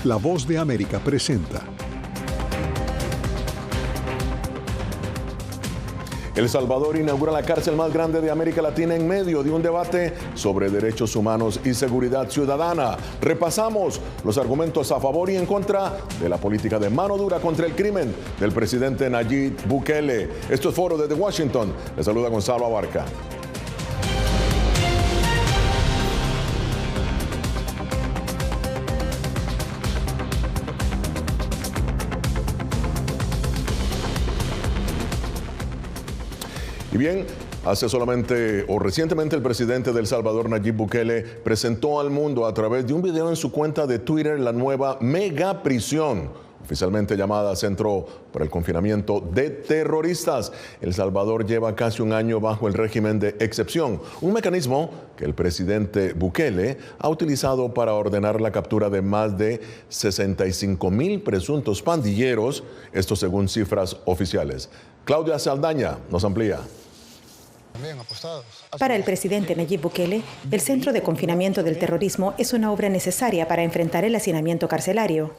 La Voz de América presenta. El Salvador inaugura la cárcel más grande de América Latina en medio de un debate sobre derechos humanos y seguridad ciudadana. Repasamos los argumentos a favor y en contra de la política de mano dura contra el crimen del presidente Nayib Bukele. Esto es Foro desde Washington. Les saluda Gonzalo Abarca. Y bien, recientemente el presidente de El Salvador, Nayib Bukele, presentó al mundo a través de un video en su cuenta de Twitter la nueva megaprisión, oficialmente llamada Centro para el Confinamiento de Terroristas. El Salvador lleva casi un año bajo el régimen de excepción, un mecanismo que el presidente Bukele ha utilizado para ordenar la captura de más de 65,000 presuntos pandilleros, esto según cifras oficiales. Claudia Saldaña nos amplía. Para el presidente Nayib Bukele, el Centro de Confinamiento del Terrorismo es una obra necesaria para enfrentar el hacinamiento carcelario.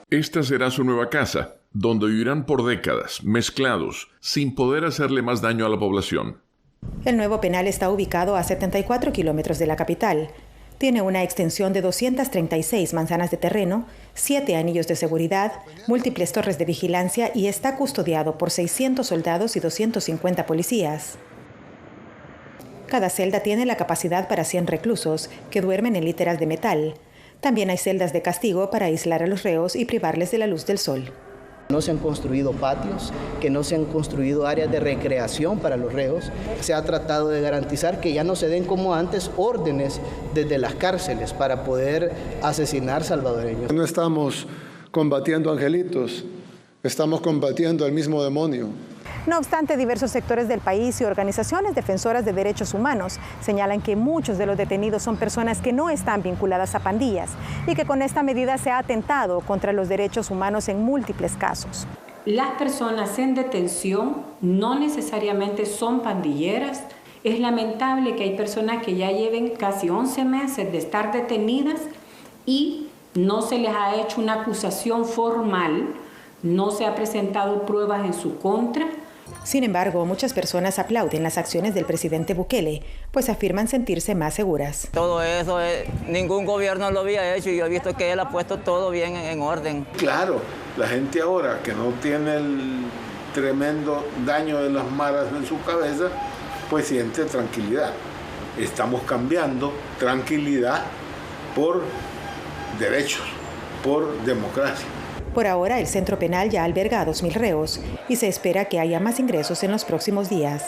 Esta será su nueva casa, donde vivirán por décadas, mezclados, sin poder hacerle más daño a la población. El nuevo penal está ubicado a 74 kilómetros de la capital. Tiene una extensión de 236 manzanas de terreno, 7 anillos de seguridad, múltiples torres de vigilancia y está custodiado por 600 soldados y 250 policías. Cada celda tiene la capacidad para 100 reclusos, que duermen en literas de metal. También hay celdas de castigo para aislar a los reos y privarles de la luz del sol. No se han construido patios, que no se han construido áreas de recreación para los reos. Se ha tratado de garantizar que ya no se den como antes órdenes desde las cárceles para poder asesinar salvadoreños. No estamos combatiendo angelitos, estamos combatiendo al mismo demonio. No obstante, diversos sectores del país y organizaciones defensoras de derechos humanos señalan que muchos de los detenidos son personas que no están vinculadas a pandillas y que con esta medida se ha atentado contra los derechos humanos en múltiples casos. Las personas en detención no necesariamente son pandilleras. Es lamentable que hay personas que ya lleven casi 11 meses de estar detenidas y no se les ha hecho una acusación formal, no se ha presentado pruebas en su contra. Sin embargo, muchas personas aplauden las acciones del presidente Bukele, pues afirman sentirse más seguras. Todo eso, ningún gobierno lo había hecho y yo he visto que él ha puesto todo bien en orden. Claro, la gente ahora que no tiene el tremendo daño de las maras en su cabeza, pues siente tranquilidad. Estamos cambiando tranquilidad por derechos, por democracia. Por ahora, el centro penal ya alberga a 2,000 reos y se espera que haya más ingresos en los próximos días.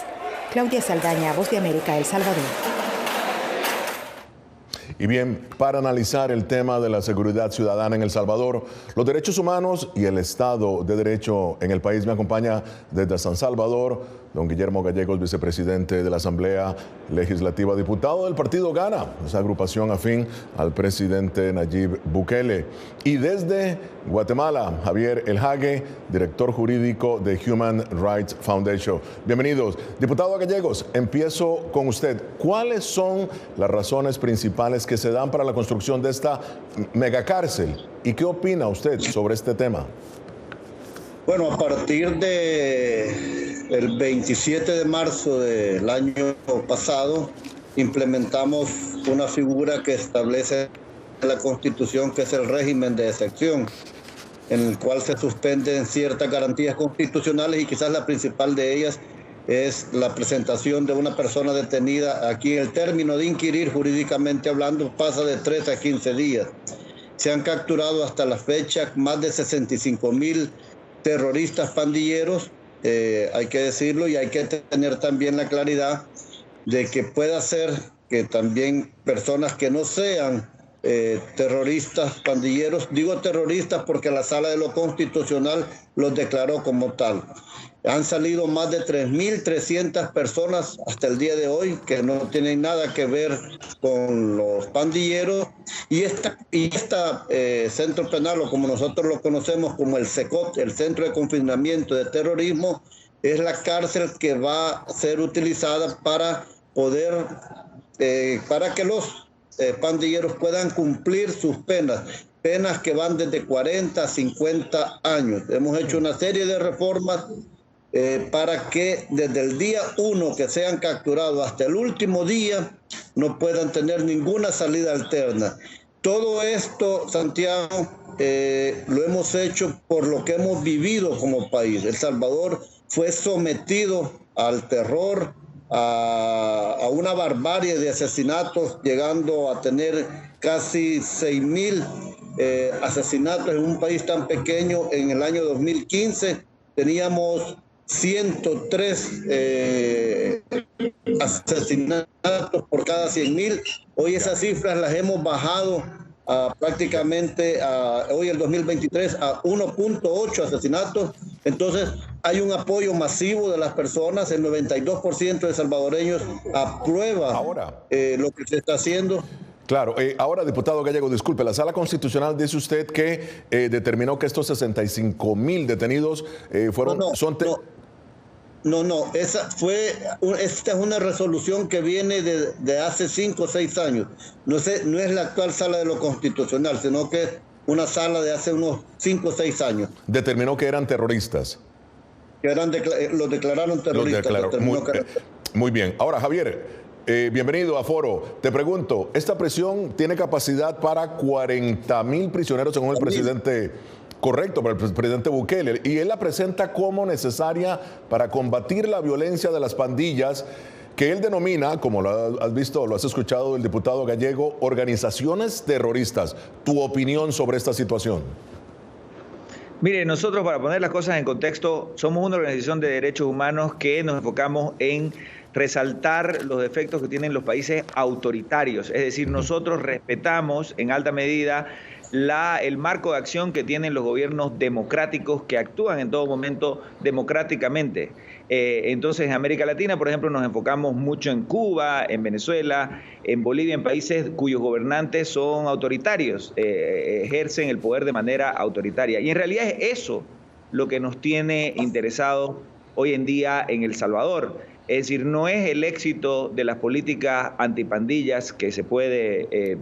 Claudia Saldaña, Voz de América, El Salvador. Y bien, para analizar el tema de la seguridad ciudadana en El Salvador, los derechos humanos y el Estado de Derecho en el país, me acompaña desde San Salvador don Guillermo Gallegos, vicepresidente de la Asamblea Legislativa, diputado del partido Gana, esa agrupación afín al presidente Nayib Bukele. Y desde Guatemala, Javier Elhague, director jurídico de Human Rights Foundation. Bienvenidos. Diputado Gallegos, empiezo con usted. ¿Cuáles son las razones principales que se dan para la construcción de esta megacárcel? ¿Y qué opina usted sobre este tema? Bueno, a partir del 27 de marzo del año pasado, implementamos una figura que establece la Constitución, que es el régimen de excepción, en el cual se suspenden ciertas garantías constitucionales y quizás la principal de ellas es la presentación de una persona detenida. Aquí el término de inquirir, jurídicamente hablando, pasa de 3 a 15 días. Se han capturado hasta la fecha más de 65,000 terroristas pandilleros, hay que decirlo, y hay que tener también la claridad de que pueda ser que también personas que no sean terroristas pandilleros, digo terroristas porque la Sala de lo Constitucional los declaró como tal. Han salido más de 3.300 personas hasta el día de hoy que no tienen nada que ver con los pandilleros, y esta centro penal, o como nosotros lo conocemos como el CECOT, el Centro de Confinamiento de Terrorismo, es la cárcel que va a ser utilizada para para que los pandilleros puedan cumplir sus penas. penas que van desde 40 a 50 años. Hemos hecho una serie de reformas para que desde el día 1 que sean capturados hasta el último día no puedan tener ninguna salida alterna. Todo esto, Santiago, lo hemos hecho por lo que hemos vivido como país. El Salvador fue sometido al terror, a una barbarie de asesinatos, llegando a tener casi 6.000 asesinatos en un país tan pequeño. En el año 2015 teníamos 103 asesinatos por cada 100.000. Hoy esas cifras las hemos bajado prácticamente hoy el 2023 a 1.8 asesinatos. Entonces hay un apoyo masivo de las personas. El 92% de salvadoreños aprueba lo que se está haciendo. Claro, ahora, diputado Gallego, disculpe, la Sala Constitucional dice usted que determinó que estos 65.000 detenidos fueron... No, esta es una resolución que viene de hace 5 o 6 años. No es la actual Sala de lo Constitucional, sino que es una sala de hace unos 5 o 6 años. Determinó que eran terroristas. Los declararon terroristas. Muy bien. Ahora, Javier, bienvenido a Foro. Te pregunto, ¿esta prisión tiene capacidad para 40.000 prisioneros según el presidente? Correcto, para el presidente Bukele, y él la presenta como necesaria para combatir la violencia de las pandillas, que él denomina, como lo has visto, lo has escuchado del diputado Gallego, organizaciones terroristas. ¿Tu opinión sobre esta situación? Mire, nosotros, para poner las cosas en contexto, somos una organización de derechos humanos que nos enfocamos en resaltar los defectos que tienen los países autoritarios. Es decir, nosotros respetamos en alta medida el marco de acción que tienen los gobiernos democráticos que actúan en todo momento democráticamente. Entonces, en América Latina, por ejemplo, nos enfocamos mucho en Cuba, en Venezuela, en Bolivia, en países cuyos gobernantes son autoritarios, ejercen el poder de manera autoritaria. Y en realidad es eso lo que nos tiene interesados hoy en día en El Salvador. Es decir, no es el éxito de las políticas antipandillas que se puede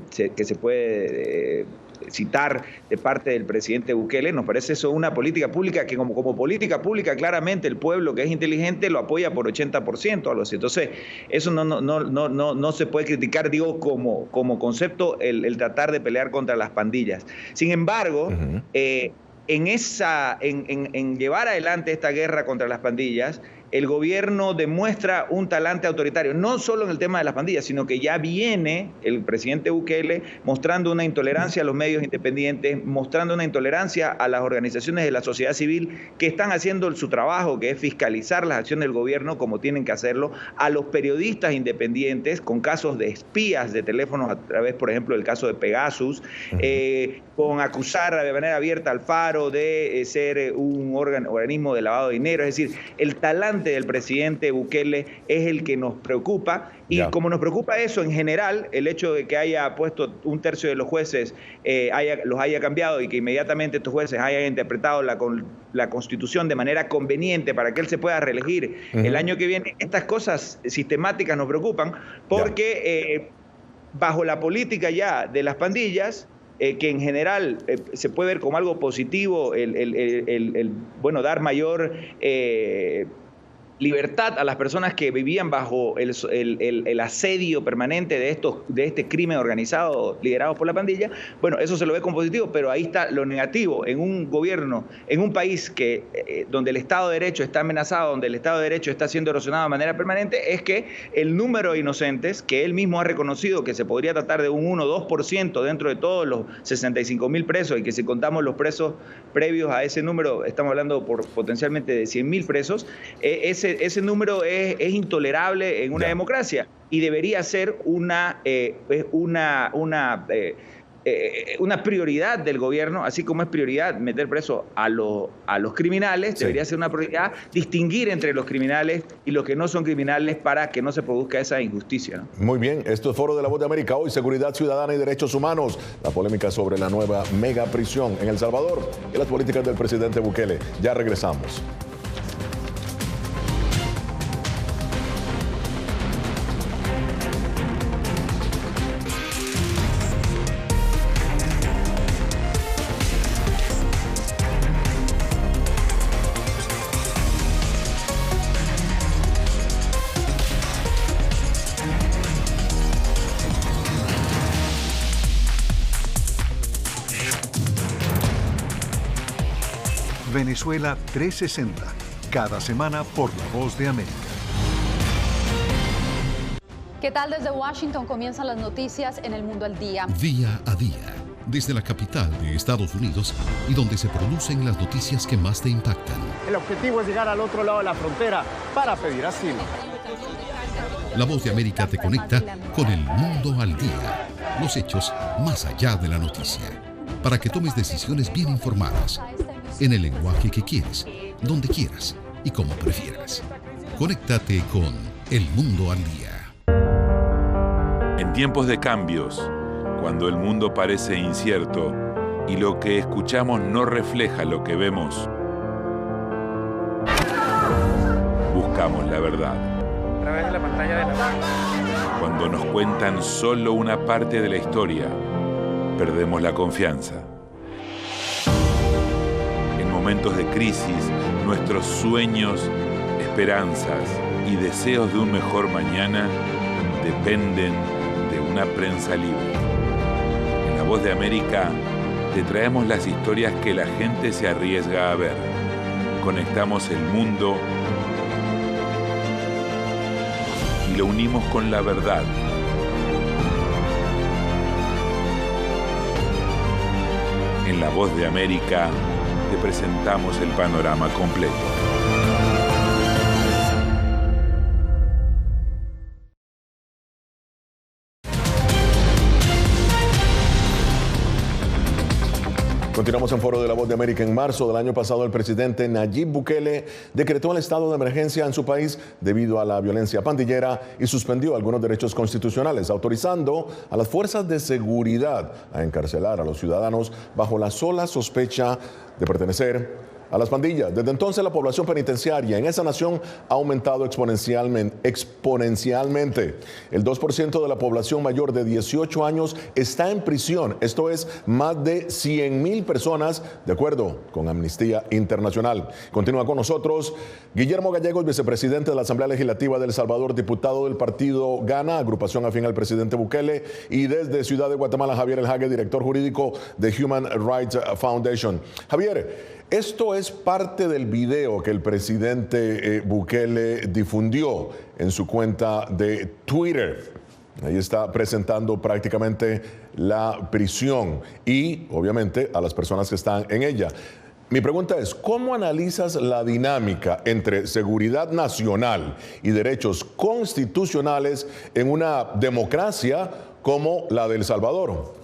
citar de parte del presidente Bukele. Nos parece eso una política pública que como política pública claramente el pueblo que es inteligente lo apoya por 80% o algo así. Entonces eso no se puede criticar, digo, como concepto el tratar de pelear contra las pandillas. Sin embargo, en llevar adelante esta guerra contra las pandillas, el gobierno demuestra un talante autoritario, no solo en el tema de las pandillas, sino que ya viene el presidente Bukele mostrando una intolerancia a los medios independientes, mostrando una intolerancia a las organizaciones de la sociedad civil que están haciendo su trabajo, que es fiscalizar las acciones del gobierno como tienen que hacerlo, a los periodistas independientes con casos de espías de teléfonos a través, por ejemplo, del caso de Pegasus, con acusar de manera abierta al Faro de ser un organismo de lavado de dinero. Es decir, el talante del presidente Bukele es el que nos preocupa, y como nos preocupa eso en general, el hecho de que haya puesto 1/3 de los jueces, los haya cambiado, y que inmediatamente estos jueces hayan interpretado la Constitución de manera conveniente para que él se pueda reelegir el año que viene. Estas cosas sistemáticas nos preocupan porque bajo la política ya de las pandillas, que en general se puede ver como algo positivo bueno, dar mayor libertad a las personas que vivían bajo el asedio permanente de este crimen organizado liderado por la pandilla. Bueno, eso se lo ve como positivo, pero ahí está lo negativo. En un gobierno, en un país donde el Estado de Derecho está amenazado, donde el Estado de Derecho está siendo erosionado de manera permanente, es que el número de inocentes, que él mismo ha reconocido que se podría tratar de un 1 o 2% dentro de todos los 65.000 presos, y que si contamos los presos previos a ese número, estamos hablando potencialmente de 100.000 presos, ese número es intolerable en una democracia, y debería ser una prioridad del gobierno, así como es prioridad meter preso a los criminales. Debería ser una prioridad distinguir entre los criminales y los que no son criminales para que no se produzca esa injusticia, ¿no? Muy bien, esto es Foro de la Voz de América. Hoy, seguridad ciudadana y derechos humanos. La polémica sobre la nueva mega prisión en El Salvador y las políticas del presidente Bukele. Ya regresamos. Venezuela 360, cada semana por La Voz de América. ¿Qué tal? Desde Washington comienzan las noticias en El Mundo al Día. Día a día, desde la capital de Estados Unidos y donde se producen las noticias que más te impactan. El objetivo es llegar al otro lado de la frontera para pedir asilo. La Voz de América te conecta con El Mundo al Día. Los hechos más allá de la noticia. Para que tomes decisiones bien informadas, en el lenguaje que quieres, donde quieras y como prefieras. Conéctate con El Mundo al Día. En tiempos de cambios, cuando el mundo parece incierto y lo que escuchamos no refleja lo que vemos, buscamos la verdad. A través de la pantalla de la... Cuando nos cuentan solo una parte de la historia, perdemos la confianza. En momentos de crisis, nuestros sueños, esperanzas y deseos de un mejor mañana dependen de una prensa libre. En La Voz de América te traemos las historias que la gente se arriesga a ver. Conectamos el mundo y lo unimos con la verdad. En La Voz de América te presentamos el panorama completo. Continuamos en Foro de La Voz de América. En marzo del año pasado, el presidente Nayib Bukele decretó el estado de emergencia en su país debido a la violencia pandillera y suspendió algunos derechos constitucionales, autorizando a las fuerzas de seguridad a encarcelar a los ciudadanos bajo la sola sospecha de pertenecer a las pandillas. Desde entonces, la población penitenciaria en esa nación ha aumentado exponencialmente. El 2% de la población mayor de 18 años está en prisión. Esto es más de 100,000 personas, de acuerdo con Amnistía Internacional. Continúa con nosotros Guillermo Gallegos, vicepresidente de la Asamblea Legislativa de El Salvador, diputado del partido GANA, agrupación afín al presidente Bukele, y desde Ciudad de Guatemala, Javier El Hague, director jurídico de Human Rights Foundation. Javier, esto es parte del video que el presidente Bukele difundió en su cuenta de Twitter. Ahí está presentando prácticamente la prisión y, obviamente, a las personas que están en ella. Mi pregunta es, ¿cómo analizas la dinámica entre seguridad nacional y derechos constitucionales en una democracia como la de El Salvador?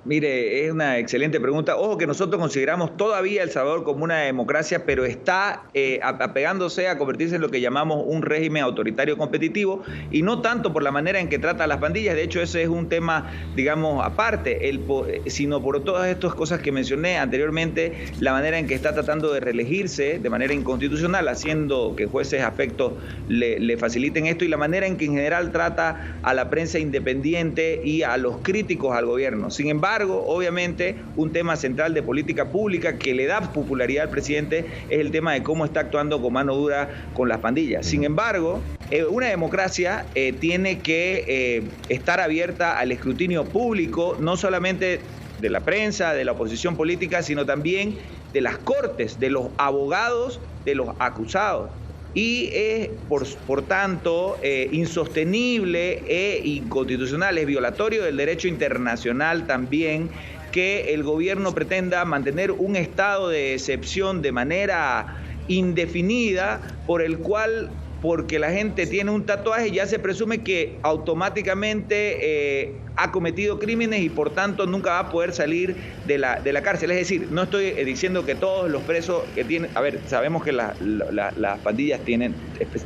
Mire, es una excelente pregunta. Ojo que nosotros consideramos todavía El Salvador como una democracia, pero está apegándose a convertirse en lo que llamamos un régimen autoritario competitivo, y no tanto por la manera en que trata a las pandillas. De hecho, ese es un tema, digamos, aparte, sino por todas estas cosas que mencioné anteriormente, la manera en que está tratando de reelegirse de manera inconstitucional, haciendo que jueces afectos le faciliten esto, y la manera en que en general trata a la prensa independiente y a los críticos al gobierno. Sin embargo, obviamente, un tema central de política pública que le da popularidad al presidente es el tema de cómo está actuando con mano dura con las pandillas. Sin embargo, una democracia tiene que estar abierta al escrutinio público, no solamente de la prensa, de la oposición política, sino también de las cortes, de los abogados, de los acusados. Y es, por tanto, insostenible e inconstitucional, es violatorio del derecho internacional también que el gobierno pretenda mantener un estado de excepción de manera indefinida, por el cual, porque la gente tiene un tatuaje, ya se presume que automáticamente ha cometido crímenes y por tanto nunca va a poder salir de la cárcel. Es decir, no estoy diciendo que todos los presos que tienen, a ver, sabemos que las pandillas tienen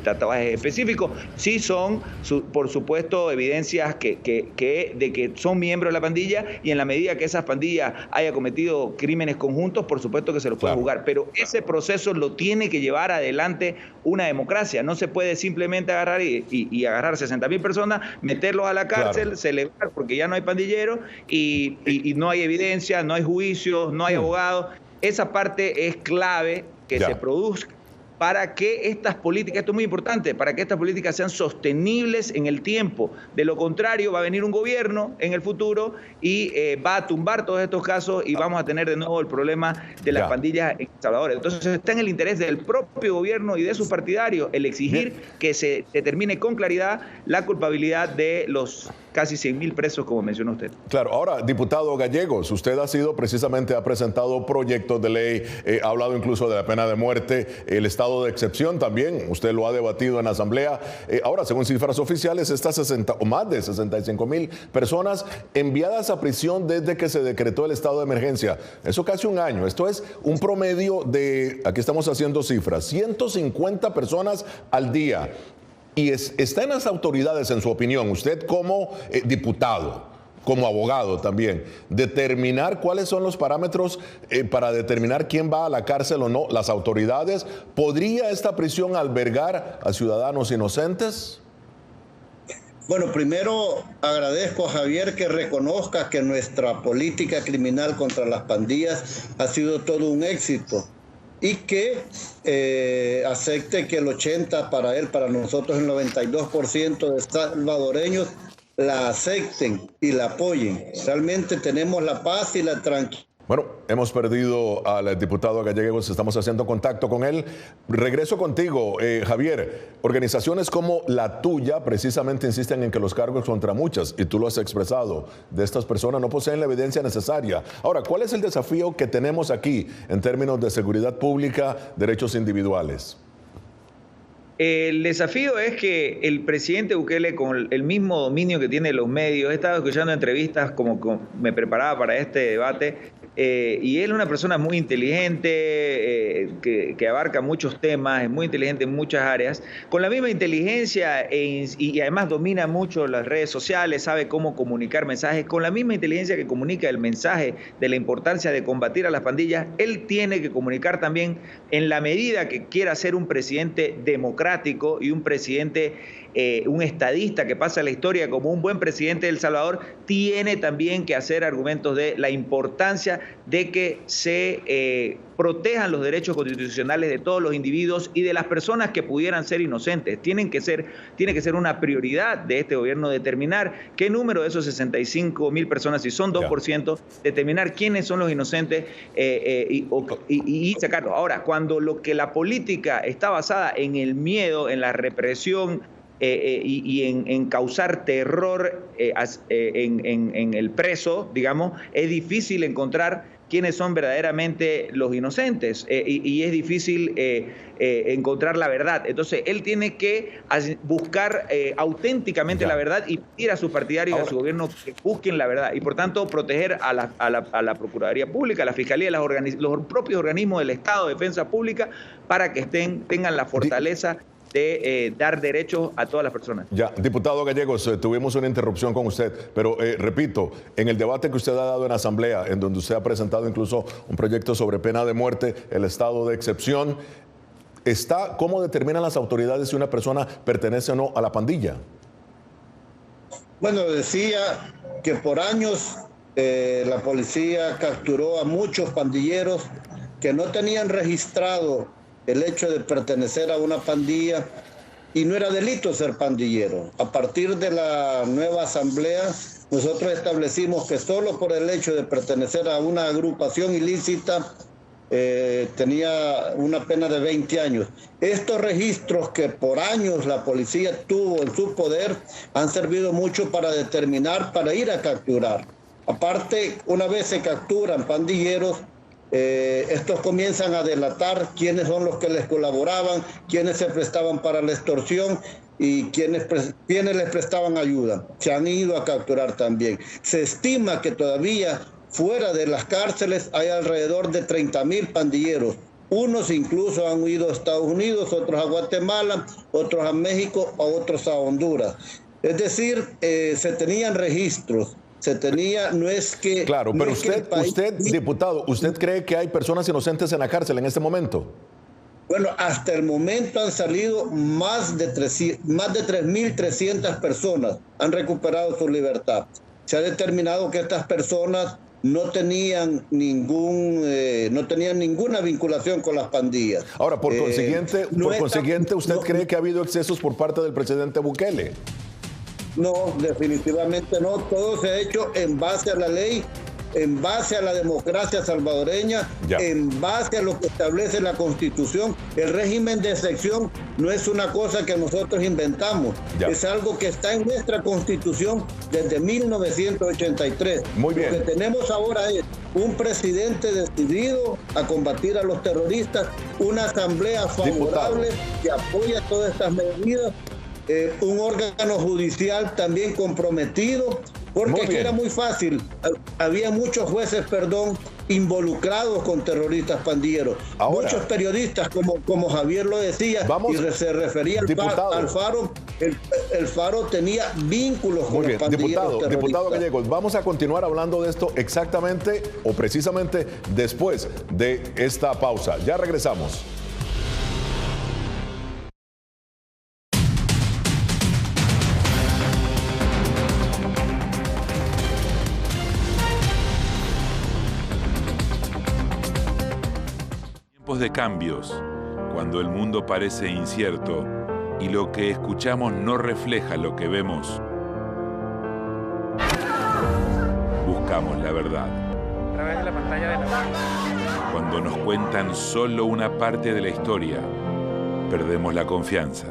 tatuajes específicos, sí son, por supuesto, evidencias de que son miembros de la pandilla, y en la medida que esas pandillas haya cometido crímenes conjuntos, por supuesto que se los puede juzgar, pero ese proceso lo tiene que llevar adelante una democracia. No se puede simplemente agarrar y agarrar 60,000 personas, meterlos a la cárcel, celebrar porque ya no hay pandilleros y no hay evidencia, no hay juicios, no hay abogados. Esa parte es clave que se produzca para que estas políticas, esto es muy importante, para que estas políticas sean sostenibles en el tiempo. De lo contrario, va a venir un gobierno en el futuro y va a tumbar todos estos casos y vamos a tener de nuevo el problema de las pandillas en El Salvador. Entonces está en el interés del propio gobierno y de sus partidarios el exigir que se determine con claridad la culpabilidad de los casi 100.000 presos, como mencionó usted. Claro, ahora, diputado Gallegos, usted ha presentado proyectos de ley, ha hablado incluso de la pena de muerte, el estado de excepción también, usted lo ha debatido en la Asamblea. Ahora, según cifras oficiales, más de 65.000 personas enviadas a prisión desde que se decretó el estado de emergencia. Eso casi un año. Esto es un promedio de, aquí estamos haciendo cifras, 150 personas al día. Y está en las autoridades, en su opinión, usted como diputado, como abogado también, determinar cuáles son los parámetros para determinar quién va a la cárcel o no. Las autoridades, ¿podría esta prisión albergar a ciudadanos inocentes? Bueno, primero agradezco a Javier que reconozca que nuestra política criminal contra las pandillas ha sido todo un éxito y que acepte que el 80% para él, para nosotros el 92% de salvadoreños la acepten y la apoyen. Realmente tenemos la paz y la tranquilidad. Bueno, hemos perdido al diputado Gallegos, estamos haciendo contacto con él. Regreso contigo, Javier. Organizaciones como la tuya precisamente insisten en que los cargos contra muchas, y tú lo has expresado, de estas personas no poseen la evidencia necesaria. Ahora, ¿cuál es el desafío que tenemos aquí en términos de seguridad pública, derechos individuales? El desafío es que el presidente Bukele, con el mismo dominio que tiene los medios, he estado escuchando entrevistas como me preparaba para este debate, y él es una persona muy inteligente, que abarca muchos temas, es muy inteligente en muchas áreas, con la misma inteligencia y además domina mucho las redes sociales, sabe cómo comunicar mensajes, con la misma inteligencia que comunica el mensaje de la importancia de combatir a las pandillas, él tiene que comunicar también en la medida que quiera ser un presidente democrático y un presidente, un estadista que pasa a la historia como un buen presidente de El Salvador, tiene también que hacer argumentos de la importancia de que se protejan los derechos constitucionales de todos los individuos y de las personas que pudieran ser inocentes. Tiene que ser una prioridad de este gobierno determinar qué número de esos 65.000 personas, si son 2%, determinar quiénes son los inocentes y sacarlos. Ahora, cuando la política está basada en el miedo, en la represión, y en causar terror en el preso, digamos, es difícil encontrar quiénes son verdaderamente los inocentes y es difícil encontrar la verdad. Entonces, él tiene que buscar auténticamente la verdad y pedir a sus partidarios y a su gobierno que busquen la verdad y, por tanto, proteger a la Procuraduría Pública, a la Fiscalía, los propios organismos del Estado de Defensa Pública para que tengan la fortaleza de dar derechos a todas las personas. Ya, diputado Gallegos, tuvimos una interrupción con usted, pero repito, en el debate que usted ha dado en la Asamblea, en donde usted ha presentado incluso un proyecto sobre pena de muerte, el estado de excepción, ¿cómo determinan las autoridades si una persona pertenece o no a la pandilla? Bueno, decía que por años la policía capturó a muchos pandilleros que no tenían registrado el hecho de pertenecer a una pandilla y no era delito ser pandillero. A partir de la nueva asamblea, nosotros establecimos que solo por el hecho de pertenecer a una agrupación ilícita tenía una pena de 20 años. Estos registros que por años la policía tuvo en su poder han servido mucho para determinar, para ir a capturar. Aparte, una vez se capturan pandilleros, estos comienzan a delatar quiénes son los que les colaboraban, quiénes se prestaban para la extorsión y quiénes les prestaban ayuda. Se han ido a capturar también. Se estima que todavía fuera de las cárceles hay alrededor de 30.000 pandilleros. Unos incluso han huido a Estados Unidos, otros a Guatemala, otros a México, a otros a Honduras. Es decir, se tenían registros. No es que... Claro, pero usted, diputado, ¿usted cree que hay personas inocentes en la cárcel en este momento? Bueno, hasta el momento han salido más de 3.300 personas, han recuperado su libertad. Se ha determinado que estas personas no tenían ninguna vinculación con las pandillas. Ahora, por consiguiente, ¿usted cree que ha habido excesos por parte del presidente Bukele? No, definitivamente no. Todo se ha hecho en base a la ley, en base a la democracia salvadoreña, en base a lo que establece la Constitución. El régimen de excepción no es una cosa que nosotros inventamos, es algo que está en nuestra Constitución desde 1983. Muy bien. Lo que tenemos ahora es un presidente decidido a combatir a los terroristas, una asamblea favorable que apoya todas estas medidas, un órgano judicial también comprometido, porque aquí era muy fácil, había muchos jueces, involucrados con terroristas pandilleros. Ahora, muchos periodistas, como Javier lo decía, y se refería al Faro, el Faro tenía vínculos con los pandilleros terroristas. Diputado Gallegos, vamos a continuar hablando de esto exactamente o precisamente después de esta pausa. Ya regresamos. De cambios, cuando el mundo parece incierto y lo que escuchamos no refleja lo que vemos, buscamos la verdad. A través de la pantalla de la... Cuando nos cuentan solo una parte de la historia, perdemos la confianza.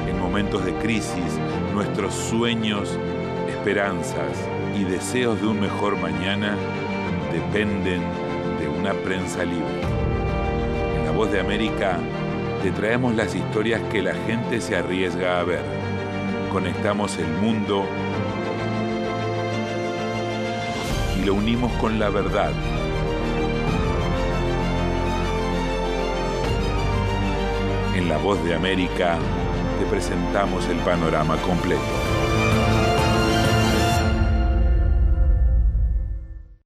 En momentos de crisis, nuestros sueños, esperanzas y deseos de un mejor mañana dependen de una prensa libre. En La Voz de América te traemos las historias que la gente se arriesga a ver. Conectamos el mundo y lo unimos con la verdad. En La Voz de América te presentamos el panorama completo.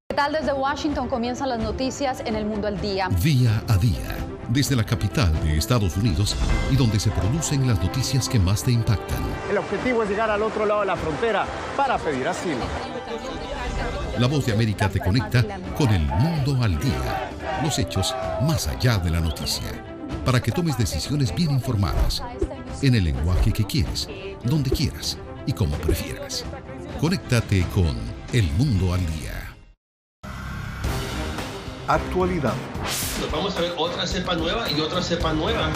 ¿Qué tal? Desde Washington comienzan las noticias en El Mundo al Día. Día a día, desde la capital de Estados Unidos y donde se producen las noticias que más te impactan. El objetivo es llegar al otro lado de la frontera para pedir asilo. La Voz de América te conecta con El Mundo al Día. Los hechos más allá de la noticia. Para que tomes decisiones bien informadas. En el lenguaje que quieres, donde quieras y como prefieras. Conéctate con El Mundo al Día. Actualidad. Nos vamos a ver otra cepa nueva y otra cepa nueva.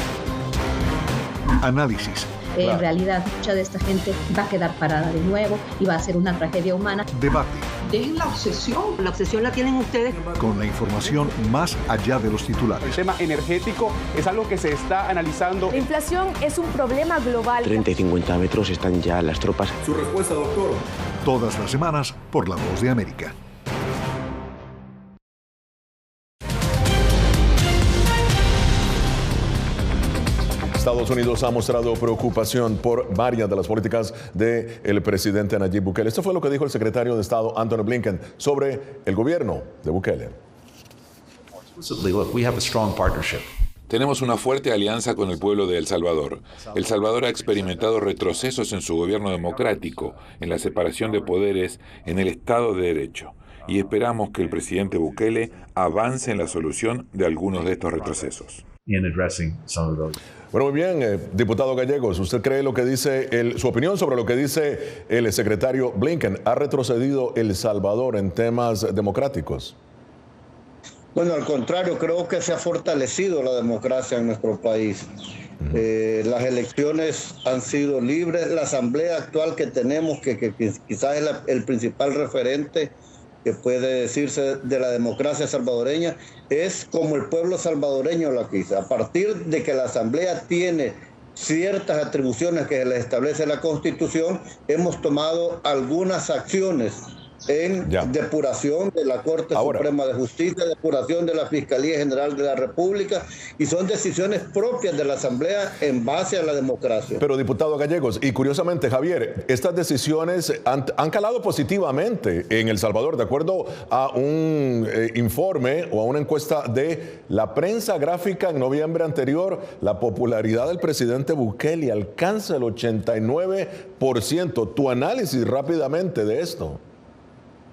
Análisis. En realidad, mucha de esta gente va a quedar parada de nuevo y va a ser una tragedia humana. Debate. Dejen la obsesión. La obsesión la tienen ustedes. Con la información más allá de los titulares. El tema energético es algo que se está analizando. La inflación es un problema global. 30 y 50 metros están ya las tropas. Su respuesta, doctor. Todas las semanas por La Voz de América. Estados Unidos ha mostrado preocupación por varias de las políticas del presidente Nayib Bukele. Esto fue lo que dijo el secretario de Estado Antony Blinken sobre el gobierno de Bukele. Tenemos una fuerte alianza con el pueblo de El Salvador. El Salvador ha experimentado retrocesos en su gobierno democrático, en la separación de poderes, en el Estado de Derecho. Y esperamos que el presidente Bukele avance en la solución de algunos de estos retrocesos. Bueno, muy bien, diputado Gallegos, ¿usted cree lo que dice, su opinión sobre lo que dice el secretario Blinken? ¿Ha retrocedido El Salvador en temas democráticos? Bueno, al contrario, creo que se ha fortalecido la democracia en nuestro país. Las elecciones han sido libres, la asamblea actual que tenemos, que quizás es el principal referente que puede decirse de la democracia salvadoreña, es como el pueblo salvadoreño la quiso. A partir de que la Asamblea tiene ciertas atribuciones que le establece la Constitución, hemos tomado algunas acciones en depuración de la Corte Suprema de Justicia, depuración de la Fiscalía General de la República, y son decisiones propias de la Asamblea en base a la democracia. Pero, diputado Gallegos, y curiosamente, Javier, estas decisiones han calado positivamente en El Salvador, de acuerdo a un informe o a una encuesta de la prensa gráfica en noviembre anterior. La popularidad del presidente Bukele alcanza el 89%. Tu análisis rápidamente de esto.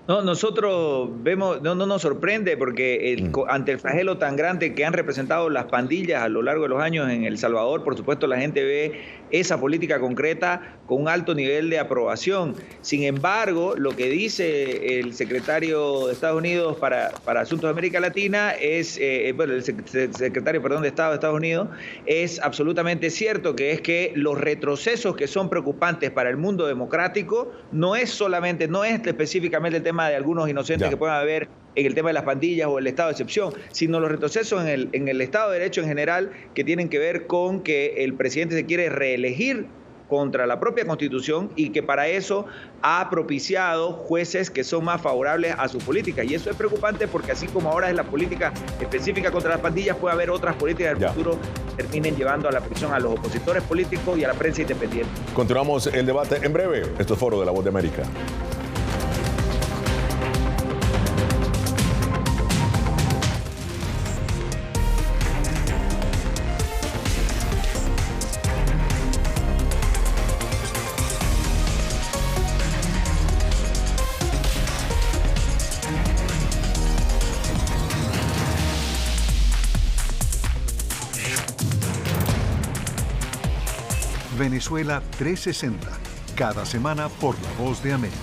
No, nosotros vemos, no nos sorprende porque ante el flagelo tan grande que han representado las pandillas a lo largo de los años en El Salvador, por supuesto la gente ve esa política concreta con un alto nivel de aprobación. Sin embargo, lo que dice el secretario de Estados Unidos para Asuntos de América Latina es, el secretario, de Estado de Estados Unidos, es absolutamente cierto, que es que los retrocesos que son preocupantes para el mundo democrático no es específicamente el tema de algunos inocentes que puedan haber en el tema de las pandillas o el estado de excepción, sino los retrocesos en el Estado de Derecho en general, que tienen que ver con que el presidente se quiere reelegir contra la propia Constitución y que para eso ha propiciado jueces que son más favorables a sus políticas. Y eso es preocupante porque así como ahora es la política específica contra las pandillas, puede haber otras políticas del futuro que terminen llevando a la prisión a los opositores políticos y a la prensa independiente. Continuamos el debate en breve. Esto es Foro de la Voz de América. Venezuela 360, cada semana por La Voz de América.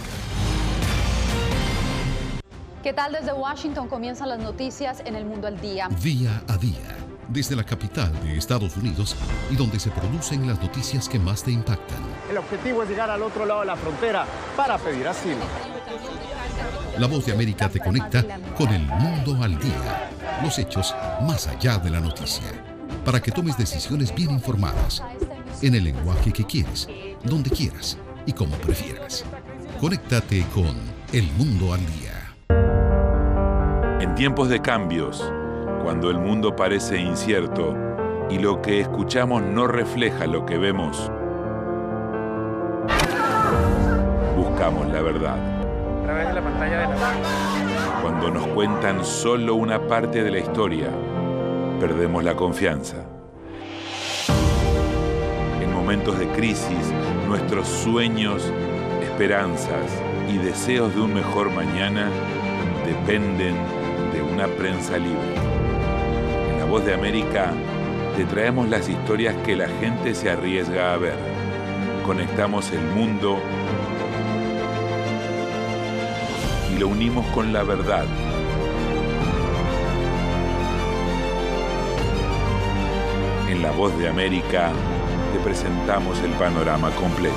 ¿Qué tal? Desde Washington comienzan las noticias en El Mundo al Día. Día a día, desde la capital de Estados Unidos y donde se producen las noticias que más te impactan. El objetivo es llegar al otro lado de la frontera para pedir asilo. La Voz de América te conecta con El Mundo al Día, los hechos más allá de la noticia, para que tomes decisiones bien informadas, en el lenguaje que quieres, donde quieras y como prefieras. Conéctate con El Mundo al Día. En tiempos de cambios, cuando el mundo parece incierto y lo que escuchamos no refleja lo que vemos, buscamos la verdad. A través de la pantalla de la... Cuando nos cuentan solo una parte de la historia, perdemos la confianza. En momentos de crisis, nuestros sueños, esperanzas y deseos de un mejor mañana dependen de una prensa libre. En La Voz de América te traemos las historias que la gente se arriesga a ver. Conectamos el mundo y lo unimos con la verdad. En La Voz de América te presentamos el panorama completo.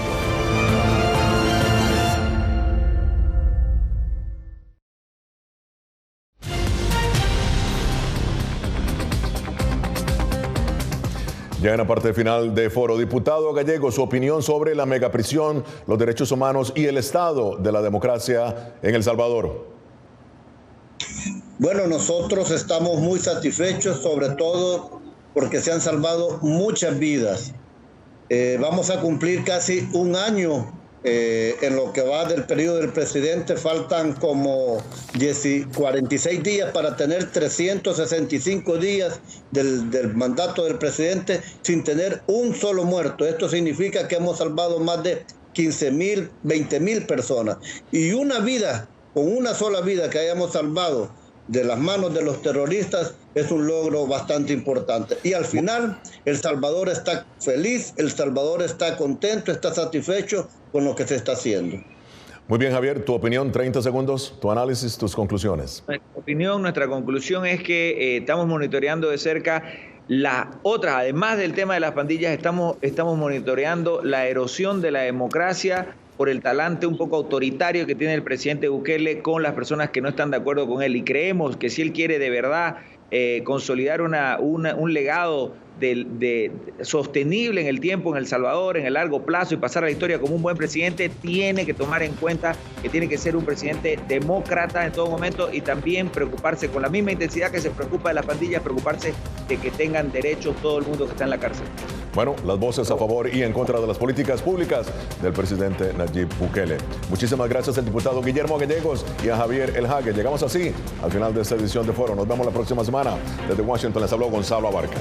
Ya en la parte final de Foro, diputado Gallego, su opinión sobre la megaprisión, los derechos humanos y el estado de la democracia en El Salvador. Bueno, nosotros estamos muy satisfechos, sobre todo porque se han salvado muchas vidas. Vamos a cumplir casi un año en lo que va del periodo del presidente. Faltan como 46 días para tener 365 días del mandato del presidente sin tener un solo muerto. Esto significa que hemos salvado más de 15,000, 20,000 personas. Y una vida, con una sola vida que hayamos salvado de las manos de los terroristas, es un logro bastante importante. Y al final, El Salvador está feliz, El Salvador está contento, está satisfecho con lo que se está haciendo. Muy bien, Javier, tu opinión, 30 segundos, tu análisis, tus conclusiones. Nuestra conclusión es que estamos monitoreando de cerca las otras, además del tema de las pandillas, estamos monitoreando la erosión de la democracia por el talante un poco autoritario que tiene el presidente Bukele con las personas que no están de acuerdo con él. Y creemos que si él quiere de verdad consolidar un legado sostenible en el tiempo en El Salvador, en el largo plazo, y pasar a la historia como un buen presidente, tiene que tomar en cuenta que tiene que ser un presidente demócrata en todo momento y también preocuparse con la misma intensidad que se preocupa de las pandillas, preocuparse de que tengan derechos todo el mundo que está en la cárcel. Bueno, las voces a favor y en contra de las políticas públicas del presidente Nayib Bukele. Muchísimas gracias al diputado Guillermo Gallegos y a Javier El Hague. Llegamos así al final de esta edición de Foro. Nos vemos la próxima semana. Desde Washington les habló Gonzalo Abarca.